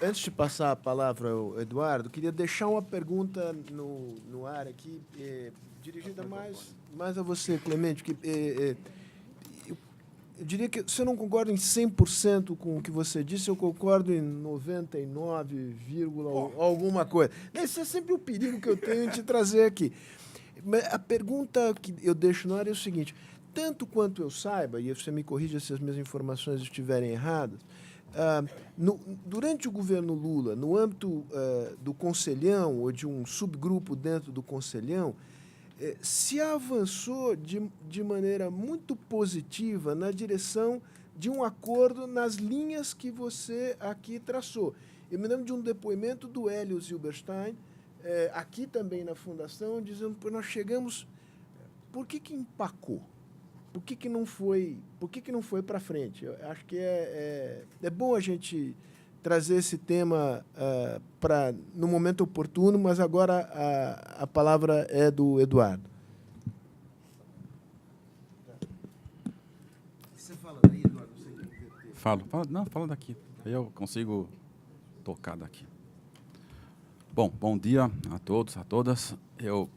Antes de passar a palavra ao Eduardo, queria deixar uma pergunta no ar aqui, dirigida mais a você, Clemente, que eu diria que se eu não concordo em 100% com o que você disse, eu concordo em 99, alguma coisa. Esse é sempre o perigo que eu tenho de trazer aqui. A pergunta que eu deixo no ar é o seguinte: tanto quanto eu saiba, e você me corrija se as minhas informações estiverem erradas, durante o governo Lula, no âmbito do Conselhão, ou de um subgrupo dentro do Conselhão, se avançou de maneira muito positiva na direção de um acordo nas linhas que você aqui traçou. Eu me lembro de um depoimento do Hélio Zilberstein, aqui também na Fundação, dizendo que nós chegamos... Por que empacou? Por que não foi para frente? Eu acho que é bom a gente trazer esse tema no momento oportuno, mas agora a palavra é do Eduardo. Você fala daí, Eduardo? Fala daqui. Aí eu consigo tocar daqui. Bom dia a todos, a todas. Eu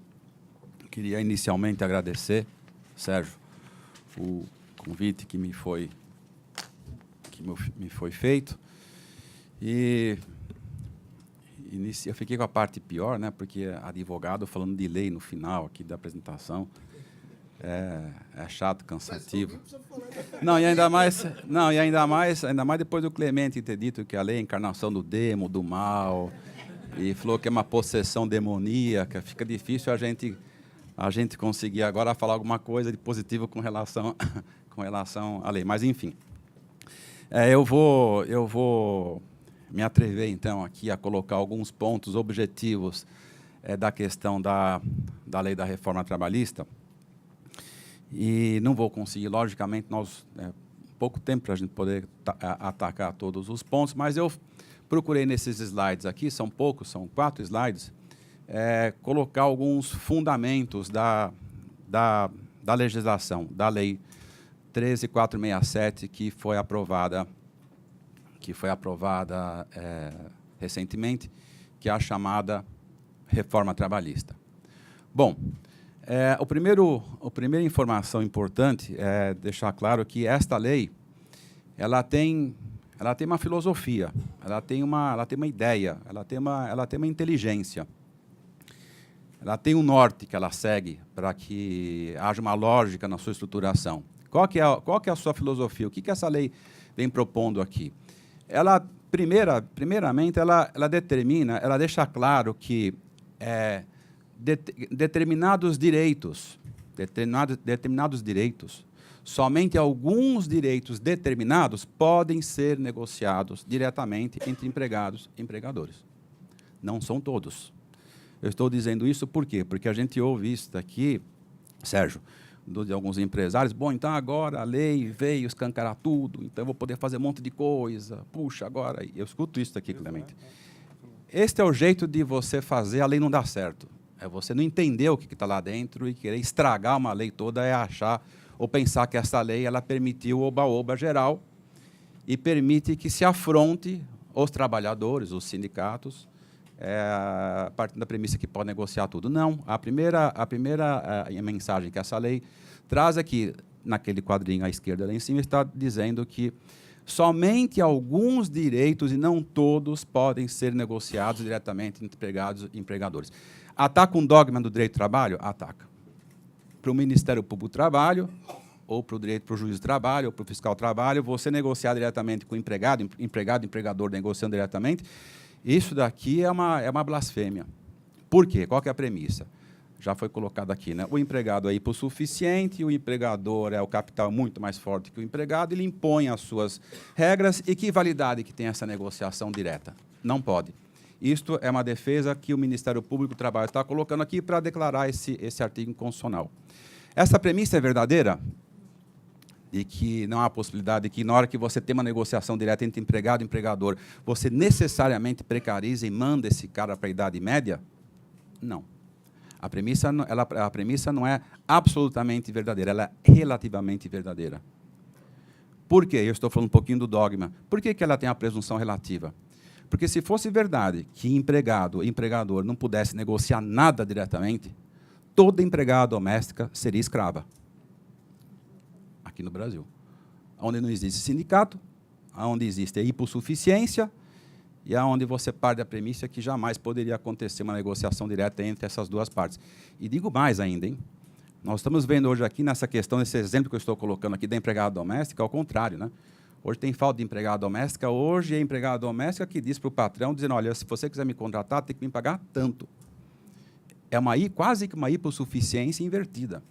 queria inicialmente agradecer, Sérgio, o convite que me foi feito. E eu fiquei com a parte pior, né? Porque advogado falando de lei no final aqui da apresentação é chato, cansativo. Não, e ainda mais depois do Clemente ter dito que a lei é a encarnação do demo, do mal, e falou que é uma possessão demoníaca. Fica difícil a gente conseguir agora falar alguma coisa de positivo com relação à lei. Mas enfim, eu vou me atrever, então, aqui a colocar alguns pontos objetivos da questão da lei da reforma trabalhista. E não vou conseguir, logicamente, pouco tempo para a gente poder atacar todos os pontos, mas eu procurei nesses slides aqui, são poucos, são 4 slides, colocar alguns fundamentos da legislação, da lei 13.467, que foi aprovada recentemente, que é a chamada reforma trabalhista. Bom, a primeira informação importante é deixar claro que esta lei ela tem uma filosofia, ela tem uma ideia, ela tem uma inteligência, ela tem um norte que ela segue para que haja uma lógica na sua estruturação. Qual que é a sua filosofia? O que essa lei vem propondo aqui? Ela, primeiramente, ela deixa claro que determinados direitos, somente alguns direitos determinados podem ser negociados diretamente entre empregados e empregadores. Não são todos. Eu estou dizendo isso por quê? Porque a gente ouve isso daqui, Sérgio, de alguns empresários. Bom, então agora a lei veio escancarar tudo, então eu vou poder fazer um monte de coisa. Puxa, agora... Eu escuto isso daqui, Clemente. Este é o jeito de você fazer a lei não dar certo. É você não entender o que está lá dentro e querer estragar uma lei toda, achar ou pensar que essa lei ela permitiu o oba-oba geral e permite que se afronte os trabalhadores, os sindicatos, a partir da premissa que pode negociar tudo. Não. A primeira mensagem que essa lei traz aqui, naquele quadrinho à esquerda lá em cima, está dizendo que somente alguns direitos, e não todos, podem ser negociados diretamente entre empregados e empregadores. Ataca um dogma do direito do trabalho? Ataca. Para o Ministério Público do Trabalho, ou para o juiz do trabalho, ou para o fiscal do trabalho, você negociar diretamente com o empregado, empregador negociando diretamente, isso daqui é uma blasfêmia. Por quê? Qual que é a premissa? Já foi colocado aqui, né? O empregado é hipossuficiente, o empregador é o capital muito mais forte que o empregado, ele impõe as suas regras. E que validade que tem essa negociação direta? Não pode. Isto é uma defesa que o Ministério Público do Trabalho está colocando aqui para declarar esse artigo inconstitucional. Essa premissa é verdadeira? De que não há possibilidade de que, na hora que você tem uma negociação direta entre empregado e empregador, você necessariamente precariza e manda esse cara para a idade média? Não. A premissa não é absolutamente verdadeira, ela é relativamente verdadeira. Por quê? Eu estou falando um pouquinho do dogma. Por que ela tem a presunção relativa? Porque se fosse verdade que empregado e empregador não pudesse negociar nada diretamente, toda empregada doméstica seria escrava. Aqui no Brasil. Onde não existe sindicato, onde existe a hipossuficiência e onde você parte da premissa que jamais poderia acontecer uma negociação direta entre essas duas partes. E digo mais ainda, hein? Nós estamos vendo hoje aqui, nessa questão, nesse exemplo que eu estou colocando aqui da empregada doméstica, ao contrário, né? Hoje tem falta de empregada doméstica, hoje é a empregada doméstica que diz para o patrão, dizendo, olha, se você quiser me contratar, tem que me pagar tanto. É quase que uma hipossuficiência invertida,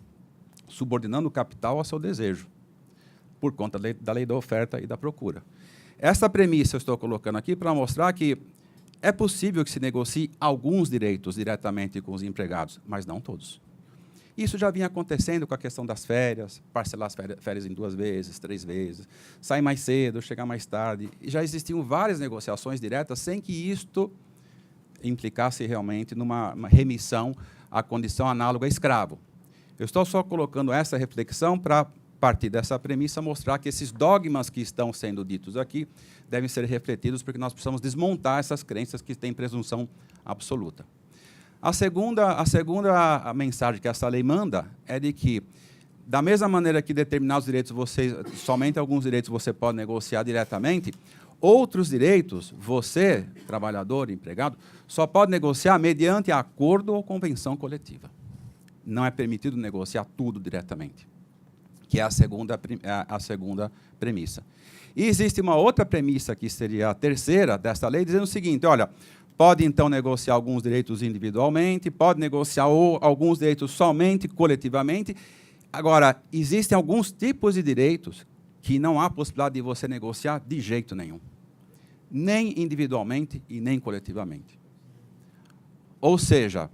subordinando o capital ao seu desejo, por conta da lei da oferta e da procura. Essa premissa eu estou colocando aqui para mostrar que é possível que se negocie alguns direitos diretamente com os empregados, mas não todos. Isso já vinha acontecendo com a questão das férias, parcelar as férias em 2 vezes, 3 vezes, sair mais cedo, chegar mais tarde. E já existiam várias negociações diretas sem que isto implicasse realmente numa remissão à condição análoga a escravo. Eu estou só colocando essa reflexão para, a partir dessa premissa, mostrar que esses dogmas que estão sendo ditos aqui devem ser refletidos, porque nós precisamos desmontar essas crenças que têm presunção absoluta. A segunda mensagem que essa lei manda é de que, da mesma maneira que determinados direitos, somente alguns direitos você pode negociar diretamente, outros direitos, você, trabalhador, empregado, só pode negociar mediante acordo ou convenção coletiva. Não é permitido negociar tudo diretamente, que é a segunda premissa. E existe uma outra premissa, que seria a terceira dessa lei, dizendo o seguinte, olha, pode, então, negociar alguns direitos individualmente, pode negociar alguns direitos somente coletivamente. Agora, existem alguns tipos de direitos que não há possibilidade de você negociar de jeito nenhum, nem individualmente e nem coletivamente. Ou seja,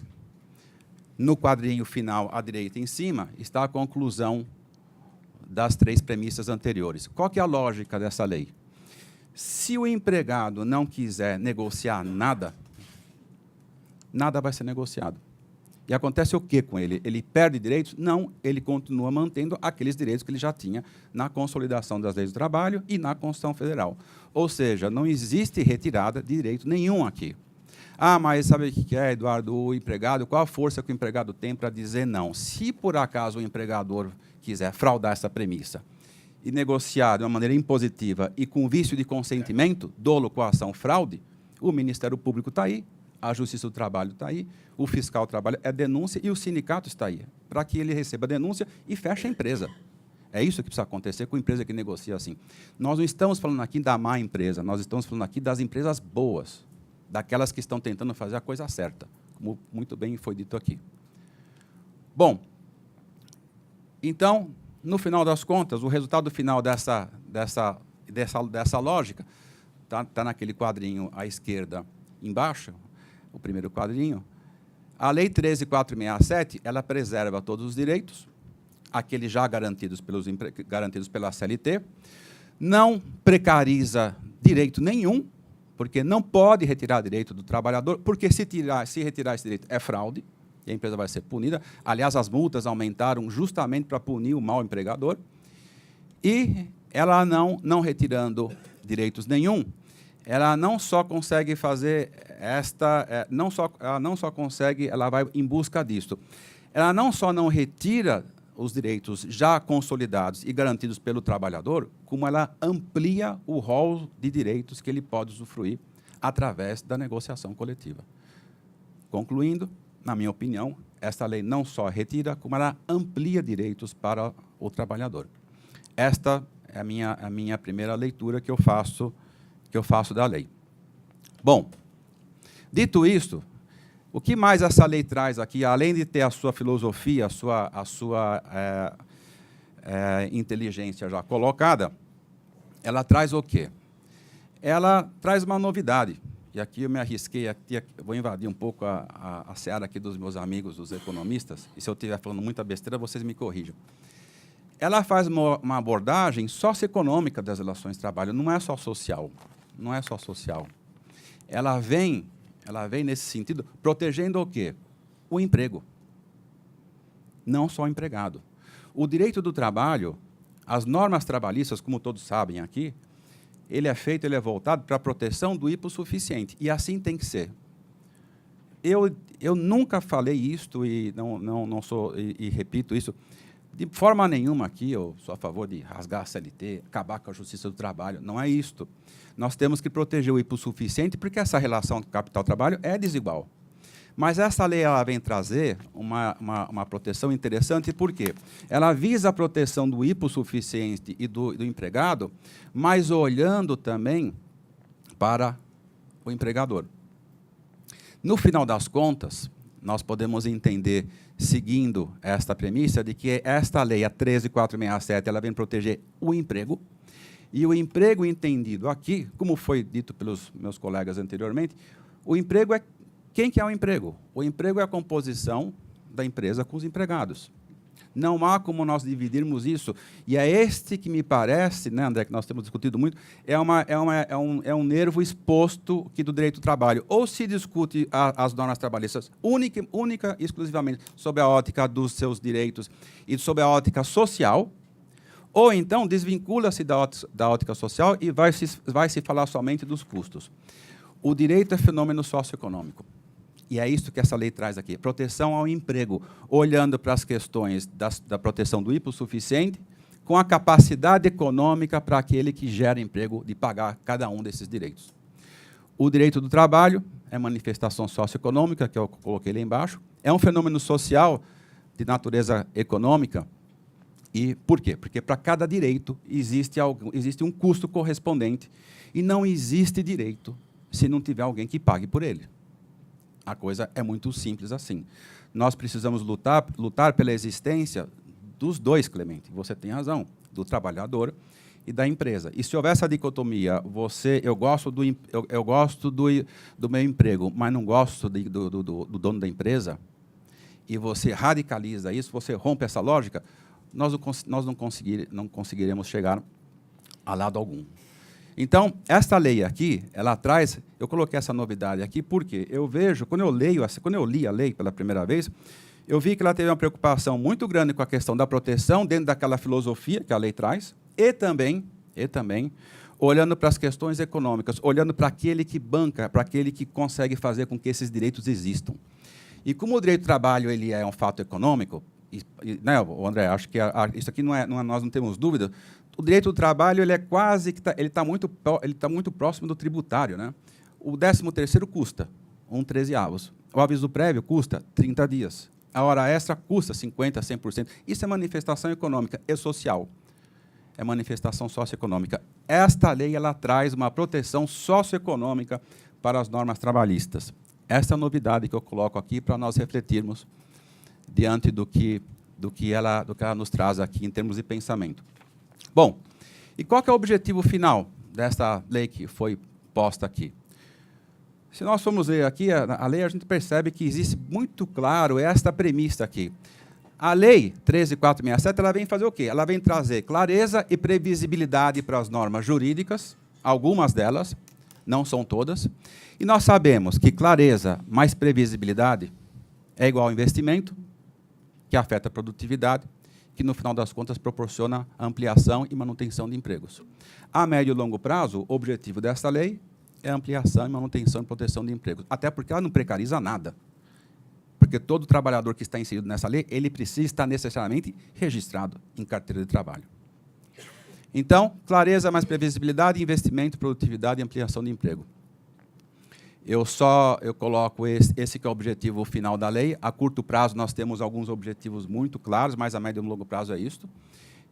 no quadrinho final, à direita em cima, está a conclusão das 3 premissas anteriores. Qual que é a lógica dessa lei? Se o empregado não quiser negociar nada, nada vai ser negociado. E acontece o quê com ele? Ele perde direitos? Não, ele continua mantendo aqueles direitos que ele já tinha na consolidação das leis do trabalho e na Constituição Federal. Ou seja, não existe retirada de direito nenhum aqui. Ah, mas sabe o que é, Eduardo, o empregado? Qual a força que o empregado tem para dizer não? Se, por acaso, o empregador quiser fraudar essa premissa e negociar de uma maneira impositiva e com vício de consentimento, dolo, coação, fraude, o Ministério Público está aí, a Justiça do Trabalho está aí, o Fiscal do Trabalho é denúncia e o sindicato está aí, para que ele receba a denúncia e feche a empresa. É isso que precisa acontecer com a empresa que negocia assim. Nós não estamos falando aqui da má empresa, nós estamos falando aqui das empresas boas, daquelas que estão tentando fazer a coisa certa, como muito bem foi dito aqui. Bom, então, no final das contas, o resultado final dessa lógica está naquele quadrinho à esquerda embaixo, o primeiro quadrinho. A Lei 13.467, ela preserva todos os direitos, aqueles já garantidos pela CLT, não precariza direito nenhum, porque não pode retirar direito do trabalhador, porque se retirar esse direito é fraude, e a empresa vai ser punida. Aliás, as multas aumentaram justamente para punir o mau empregador. E ela não retirando direitos nenhum, ela não só consegue fazer ela não só consegue, ela vai em busca disso. Ela não só não retira os direitos já consolidados e garantidos pelo trabalhador, como ela amplia o rol de direitos que ele pode usufruir através da negociação coletiva. Concluindo, na minha opinião, esta lei não só retira, como ela amplia direitos para o trabalhador. Esta é a minha primeira leitura que eu faço da lei. Bom, dito isto, o que mais essa lei traz aqui, além de ter a sua filosofia, a sua inteligência já colocada, ela traz o quê? Ela traz uma novidade. E aqui eu me arrisquei, vou invadir um pouco a seara aqui dos meus amigos, os economistas, e se eu estiver falando muita besteira, vocês me corrijam. Ela faz uma abordagem socioeconômica das relações de trabalho, não é só social. Não é só social. Ela vem nesse sentido, protegendo o quê? O emprego. Não só o empregado. O direito do trabalho, as normas trabalhistas, como todos sabem aqui, ele é feito, ele é voltado para a proteção do hipossuficiente, e assim tem que ser. Eu nunca falei isto, e não sou, e repito isso, de forma nenhuma aqui, eu sou a favor de rasgar a CLT, acabar com a justiça do trabalho, não é isto. Nós temos que proteger o hipossuficiente, porque essa relação do capital-trabalho é desigual. Mas essa lei ela vem trazer uma proteção interessante, por quê? Ela visa a proteção do hipossuficiente e do empregado, mas olhando também para o empregador. No final das contas, nós podemos entender, seguindo esta premissa, de que esta lei, a 13.467, ela vem proteger o emprego, e o emprego entendido aqui, como foi dito pelos meus colegas anteriormente, o emprego é... Quem que é o emprego? O emprego é a composição da empresa com os empregados. Não há como nós dividirmos isso, e é este que me parece, né, André, que nós temos discutido muito, é um nervo exposto aqui do direito do trabalho. Ou se discute as normas trabalhistas única e exclusivamente sob a ótica dos seus direitos e sob a ótica social, ou então desvincula-se da ótica social e vai se falar somente dos custos. O direito é fenômeno socioeconômico. E é isso que essa lei traz aqui, proteção ao emprego, olhando para as questões da proteção do hipossuficiente, com a capacidade econômica para aquele que gera emprego de pagar cada um desses direitos. O direito do trabalho é manifestação socioeconômica, que eu coloquei lá embaixo, é um fenômeno social de natureza econômica. E por quê? Porque para cada direito existe um custo correspondente, e não existe direito se não tiver alguém que pague por ele. A coisa é muito simples assim. Nós precisamos lutar pela existência dos dois, Clemente. Você tem razão, do trabalhador e da empresa. E se houver essa dicotomia, eu gosto do meu emprego, mas não gosto do dono da empresa, e você radicaliza isso, você rompe essa lógica, nós não conseguiremos chegar a lado algum. Então, esta lei aqui, ela traz, eu coloquei essa novidade aqui, porque eu vejo, quando eu li a lei pela primeira vez, eu vi que ela teve uma preocupação muito grande com a questão da proteção dentro daquela filosofia que a lei traz, e também olhando para as questões econômicas, olhando para aquele que banca, para aquele que consegue fazer com que esses direitos existam. E como o direito do trabalho ele é um fato econômico, né, André, acho que isso aqui nós não temos dúvida. O direito do trabalho ele é quase que ele está muito próximo do tributário, né? O 13º custa 1/13. O aviso prévio custa 30 dias. A hora extra custa 50%, 100%. Isso é manifestação econômica e social. É manifestação socioeconômica. Esta lei ela traz uma proteção socioeconômica para as normas trabalhistas. Essa é a novidade que eu coloco aqui para nós refletirmos diante do que ela nos traz aqui em termos de pensamento. Bom, e qual que é o objetivo final dessa lei que foi posta aqui? Se nós formos ler aqui a lei, a gente percebe que existe muito claro esta premissa aqui. A lei 13.467, ela vem fazer o quê? Ela vem trazer clareza e previsibilidade para as normas jurídicas, algumas delas, não são todas, e nós sabemos que clareza mais previsibilidade é igual ao investimento, que afeta a produtividade, que, no final das contas, proporciona ampliação e manutenção de empregos. A médio e longo prazo, o objetivo dessa lei é ampliação e manutenção e proteção de empregos, até porque ela não precariza nada. Porque todo trabalhador que está inserido nessa lei, ele precisa estar necessariamente registrado em carteira de trabalho. Então, clareza, mais previsibilidade, investimento, produtividade e ampliação de emprego. Eu coloco esse que é o objetivo final da lei. A curto prazo, nós temos alguns objetivos muito claros, mas a médio e longo prazo é isto.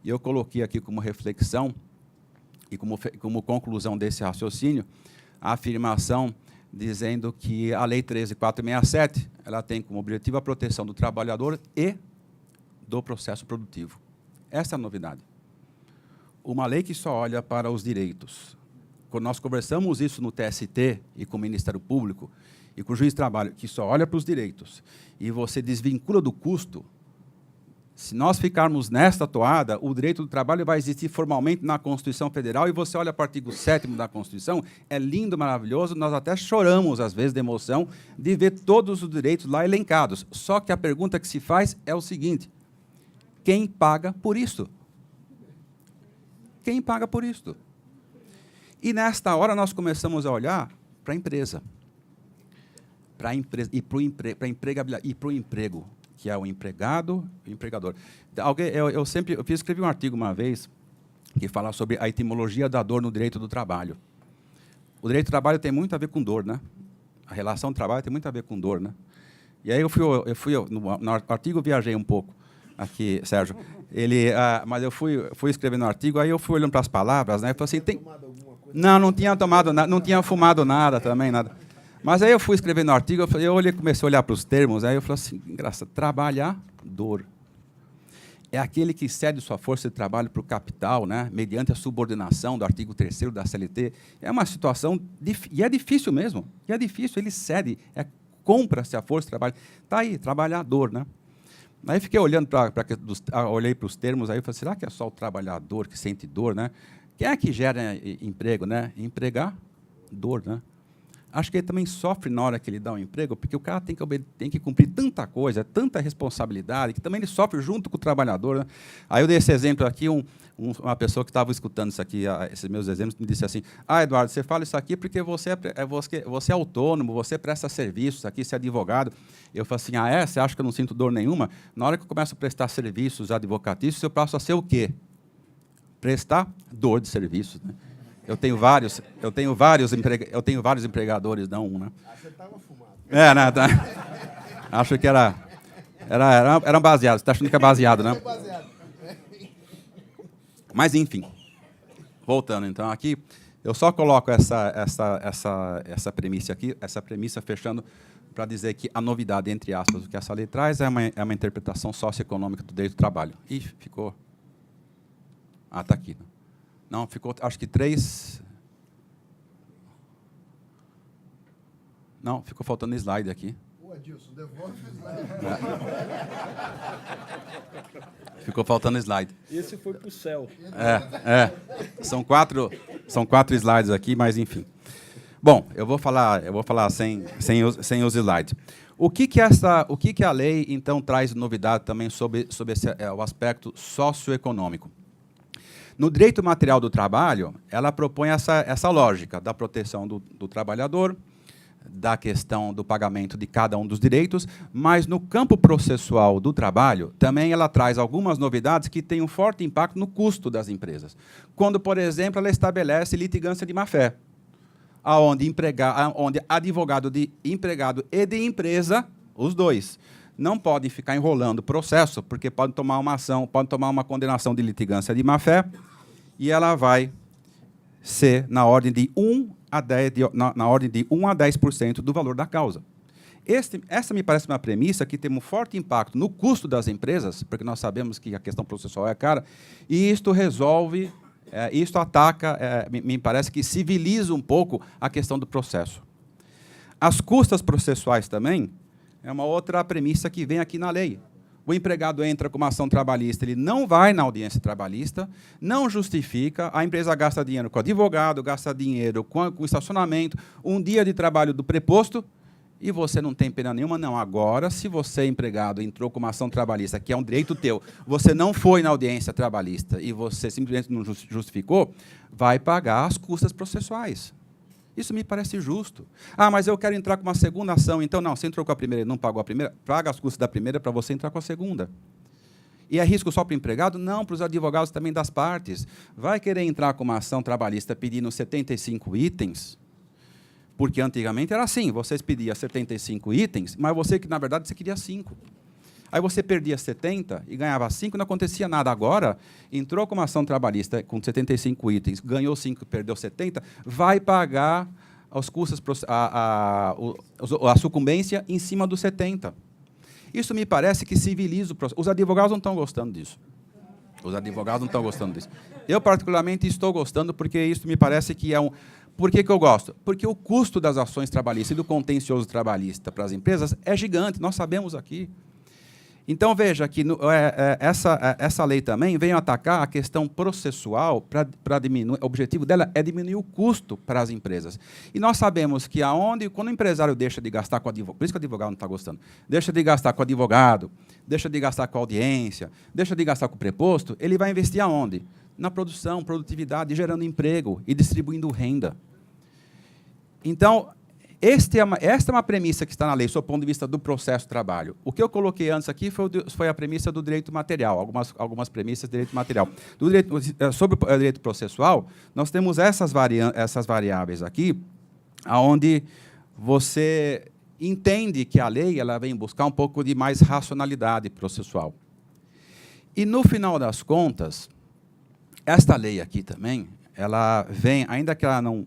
E eu coloquei aqui como reflexão e como conclusão desse raciocínio a afirmação dizendo que a Lei 13.467 ela tem como objetivo a proteção do trabalhador e do processo produtivo. Essa é a novidade. Uma lei que só olha para os direitos. Quando nós conversamos isso no TST e com o Ministério Público e com o juiz de trabalho, que só olha para os direitos, e você desvincula do custo, se nós ficarmos nesta toada, o direito do trabalho vai existir formalmente na Constituição Federal, e você olha para o artigo 7º da Constituição, é lindo, maravilhoso, nós até choramos, às vezes, de emoção, de ver todos os direitos lá elencados. Só que a pergunta que se faz é o seguinte: quem paga por isso? Quem paga por isso? E, nesta hora, nós começamos a olhar para a empresa. E para a empregabilidade, e para o emprego, que é o empregado e o empregador. Eu escrevi um artigo uma vez que fala sobre a etimologia da dor no direito do trabalho. O direito do trabalho tem muito a ver com dor, né? A relação do trabalho tem muito a ver com dor, né? E aí no artigo eu viajei um pouco aqui, Sérgio. Mas eu fui escrevendo o artigo, aí eu fui olhando para as palavras, né? Eu falei assim, não tinha tomado nada, não tinha fumado nada também, nada. Mas aí eu fui escrevendo o artigo, comecei a olhar para os termos, aí eu falei assim, engraçado, trabalhador. É aquele que cede sua força de trabalho para o capital, né, mediante a subordinação do artigo 3º da CLT. É uma situação, e é difícil mesmo, ele cede, compra-se a força de trabalho. Está aí, trabalhador. Né? Aí fiquei olhando olhei para os termos, aí eu falei, será que é só o trabalhador que sente dor? Né? Quem é que gera emprego? Né? Empregador. Né? Acho que ele também sofre na hora que ele dá um emprego, porque o cara tem que cumprir tanta coisa, tanta responsabilidade, que também ele sofre junto com o trabalhador. Né? Aí eu dei esse exemplo aqui, uma pessoa que estava escutando isso aqui, esses meus exemplos, me disse assim, Eduardo, você fala isso aqui porque você é autônomo, você presta serviços aqui, você é advogado. Eu falei assim, você acha que eu não sinto dor nenhuma? Na hora que eu começo a prestar serviços advocatícios, eu passo a ser o quê? Prestador de serviços. Né? Eu tenho vários empregadores, não um, né? Você estava fumado. Né? Acho que era baseado. Você está achando que é baseado, né? Mas, enfim. Voltando, então, aqui, eu só coloco essa premissa aqui, essa premissa fechando, para dizer que a novidade, entre aspas, do que essa lei traz é uma interpretação socioeconômica do direito do trabalho. Ih, ficou... está aqui. Não, ficou, acho que 3... Não, ficou faltando slide aqui. Adilson, devolve o slide. Ficou faltando slide. Esse foi para o céu. São quatro slides aqui, mas enfim. Bom, eu vou falar sem os slides. O que a lei, então, traz novidade também sobre o aspecto socioeconômico? No direito material do trabalho, ela propõe essa lógica da proteção do trabalhador, da questão do pagamento de cada um dos direitos, mas no campo processual do trabalho, também ela traz algumas novidades que têm um forte impacto no custo das empresas. Quando, por exemplo, ela estabelece litigância de má-fé, onde advogado de empregado e de empresa, os dois, não podem ficar enrolando o processo, porque podem tomar uma ação, podem tomar uma condenação de litigância de má-fé, e ela vai ser na ordem de 1 a 10% do valor da causa. Essa me parece uma premissa que tem um forte impacto no custo das empresas, porque nós sabemos que a questão processual é cara, e isto resolve, isto ataca, me parece que civiliza um pouco a questão do processo. As custas processuais também é uma outra premissa que vem aqui na lei. O empregado entra com uma ação trabalhista, ele não vai na audiência trabalhista, não justifica, a empresa gasta dinheiro com advogado, gasta dinheiro com estacionamento, um dia de trabalho do preposto, e você não tem pena nenhuma, não. Agora, se você, empregado, entrou com uma ação trabalhista, que é um direito teu, você não foi na audiência trabalhista e você simplesmente não justificou, vai pagar as custas processuais. Isso me parece justo. Mas eu quero entrar com uma segunda ação. Então, não, você entrou com a primeira e não pagou a primeira, paga as custas da primeira para você entrar com a segunda. E é risco só para o empregado? Não, para os advogados também das partes. Vai querer entrar com uma ação trabalhista pedindo 75 itens? Porque antigamente era assim, vocês pediam 75 itens, mas você, que na verdade, você queria 5. Aí você perdia 70 e ganhava 5, não acontecia nada. Agora, entrou com uma ação trabalhista com 75 itens, ganhou 5, perdeu 70, vai pagar os custos, a sucumbência em cima dos 70. Isso me parece que civiliza o processo. Os advogados não estão gostando disso. Eu, particularmente, estou gostando porque isso me parece que é um... Por que eu gosto? Porque o custo das ações trabalhistas e do contencioso trabalhista para as empresas é gigante, nós sabemos aqui. Então, veja que essa lei também veio atacar a questão processual para diminuir. O objetivo dela é diminuir o custo para as empresas. E nós sabemos que quando o empresário deixa de gastar com advogado, por isso que o advogado não está gostando, deixa de gastar com advogado, deixa de gastar com audiência, deixa de gastar com preposto, ele vai investir aonde? na produção, produtividade, gerando emprego e distribuindo renda. Então, esta é uma premissa que está na lei, sob o ponto de vista do processo de trabalho. O que eu coloquei antes aqui foi a premissa do direito material, algumas premissas do direito material. Sobre o direito processual, nós temos essas variáveis aqui, onde você entende que a lei ela vem buscar um pouco de mais racionalidade processual. E, no final das contas, esta lei aqui também, ela vem, ainda que ela não...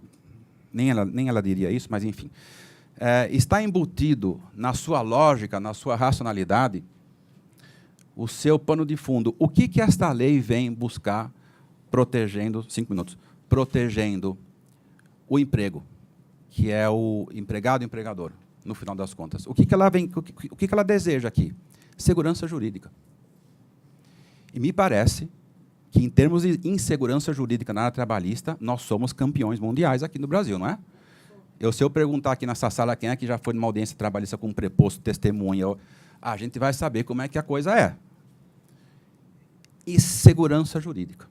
Nem ela diria isso, mas, enfim, está embutido na sua lógica, na sua racionalidade, o seu pano de fundo. O que esta lei vem buscar protegendo, 5 minutos, protegendo o emprego, que é o empregado e o empregador, no final das contas. O que ela deseja aqui? Segurança jurídica. E me parece que, em termos de insegurança jurídica na área trabalhista, nós somos campeões mundiais aqui no Brasil, não é? Se eu perguntar aqui nessa sala quem é que já foi numa audiência trabalhista com um preposto, testemunha, a gente vai saber como é que a coisa é. E segurança jurídica.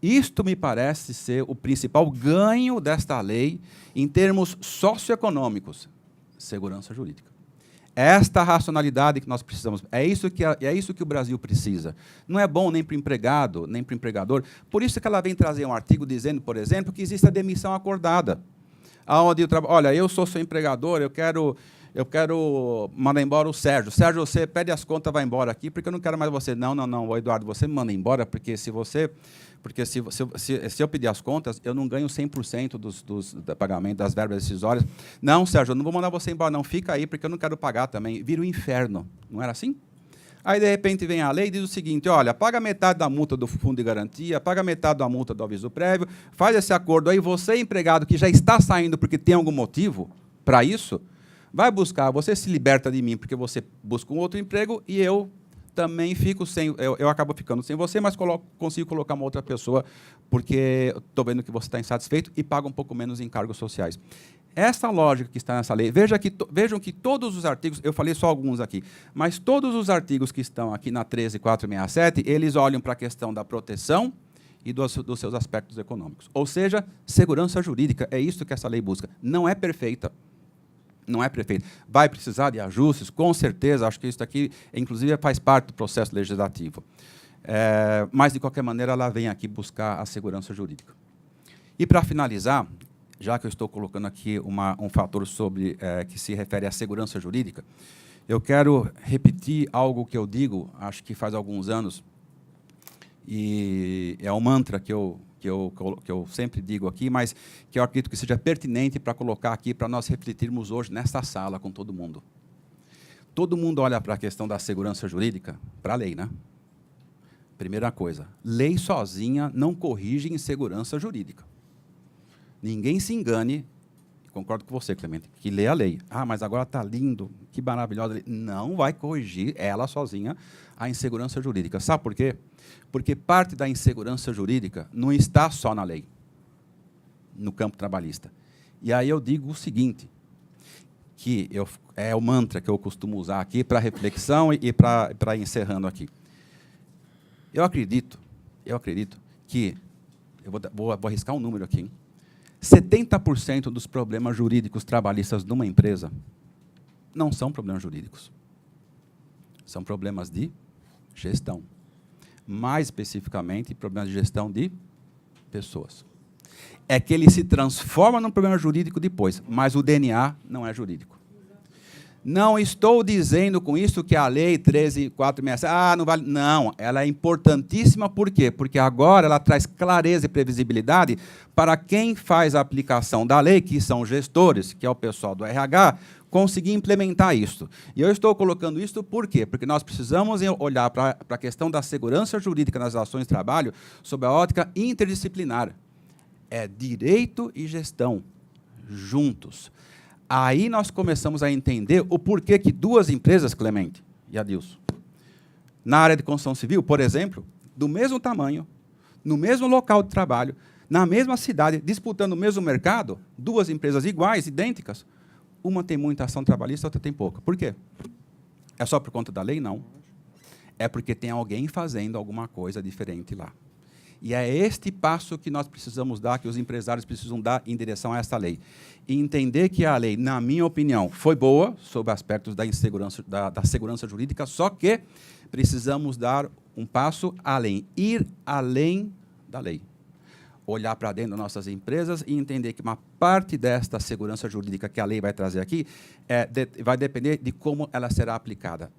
Isto me parece ser o principal ganho desta lei em termos socioeconômicos. Segurança jurídica. Esta racionalidade que nós precisamos, é isso que o Brasil precisa. Não é bom nem para o empregado, nem para o empregador. Por isso que ela vem trazer um artigo dizendo, por exemplo, que existe a demissão acordada. Onde olha, eu sou seu empregador, eu quero mandar embora o Sérgio. Sérgio, você pede as contas, vai embora aqui, porque eu não quero mais você. Não, Eduardo, você me manda embora, porque se eu pedir as contas, eu não ganho 100% do pagamento das verbas decisórias. Não, Sérgio, eu não vou mandar você embora, não. Fica aí, porque eu não quero pagar também. Vira o inferno. Não era assim? Aí, de repente, vem a lei e diz o seguinte, olha, paga metade da multa do fundo de garantia, paga metade da multa do aviso prévio, faz esse acordo aí, você, empregado, que já está saindo porque tem algum motivo para isso, vai buscar, você se liberta de mim porque você busca um outro emprego e eu também fico sem, eu acabo ficando sem você, mas consigo colocar uma outra pessoa porque estou vendo que você está insatisfeito e paga um pouco menos em cargos sociais. Essa lógica que está nessa lei, vejam que todos os artigos, eu falei só alguns aqui, mas todos os artigos que estão aqui na 13.467, eles olham para a questão da proteção e dos seus aspectos econômicos. Ou seja, segurança jurídica, é isso que essa lei busca. Não é perfeita. Não é perfeita. Vai precisar de ajustes, com certeza, acho que isso aqui, inclusive, faz parte do processo legislativo. Mas, de qualquer maneira, ela vem aqui buscar a segurança jurídica. E, para finalizar, já que eu estou colocando aqui um fator que se refere à segurança jurídica, eu quero repetir algo que eu digo, acho que faz alguns anos, e é um mantra que eu sempre digo aqui, mas que eu acredito que seja pertinente para colocar aqui, para nós refletirmos hoje nesta sala com todo mundo. Todo mundo olha para a questão da segurança jurídica, para a lei, né? Primeira coisa, lei sozinha não corrige insegurança jurídica. Ninguém se engane, concordo com você, Clemente, que lê a lei. Mas agora está lindo, que maravilhosa lei. Não vai corrigir ela sozinha a insegurança jurídica. Sabe por quê? Porque parte da insegurança jurídica não está só na lei, no campo trabalhista. E aí eu digo o seguinte, que é o mantra que eu costumo usar aqui para reflexão e para encerrando aqui. Eu acredito que, vou arriscar um número aqui, hein? 70% dos problemas jurídicos trabalhistas de uma empresa não são problemas jurídicos. São problemas de gestão. Mais especificamente, problemas de gestão de pessoas. É que ele se transforma num problema jurídico depois, mas o DNA não é jurídico. Não estou dizendo com isso que a lei 13.467, não vale. Não, ela é importantíssima, por quê? Porque agora ela traz clareza e previsibilidade para quem faz a aplicação da lei, que são gestores, que é o pessoal do RH, conseguir implementar isso. E eu estou colocando isso por quê? Porque nós precisamos olhar para a questão da segurança jurídica nas relações de trabalho sob a ótica interdisciplinar. É direito e gestão, juntos. Aí nós começamos a entender o porquê que duas empresas, Clemente e Adilson, na área de construção civil, por exemplo, do mesmo tamanho, no mesmo local de trabalho, na mesma cidade, disputando o mesmo mercado, duas empresas iguais, idênticas, uma tem muita ação trabalhista, a outra tem pouca. Por quê? É só por conta da lei? Não. É porque tem alguém fazendo alguma coisa diferente lá. E é este passo que nós precisamos dar, que os empresários precisam dar em direção a esta lei. E entender que a lei, na minha opinião, foi boa, sob aspectos da insegurança, da segurança jurídica, só que precisamos dar um passo além, ir além da lei. Olhar para dentro das nossas empresas e entender que uma parte desta segurança jurídica que a lei vai trazer aqui vai depender de como ela será aplicada.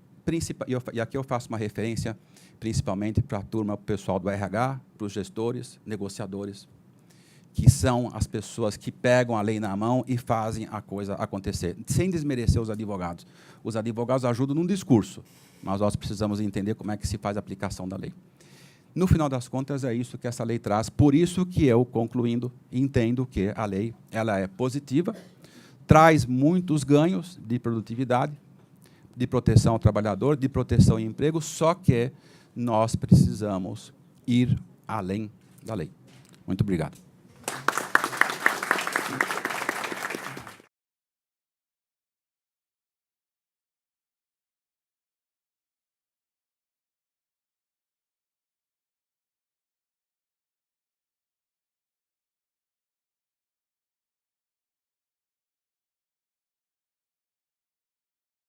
E aqui eu faço uma referência principalmente para a turma, para o pessoal do RH, para os gestores, negociadores, que são as pessoas que pegam a lei na mão e fazem a coisa acontecer, sem desmerecer os advogados. Os advogados ajudam num discurso, mas nós precisamos entender como é que se faz a aplicação da lei. No final das contas, é isso que essa lei traz. Por isso que eu, concluindo, entendo que a lei ela é positiva, traz muitos ganhos de produtividade, de proteção ao trabalhador, de proteção ao emprego, só que nós precisamos ir além da lei. Muito obrigado.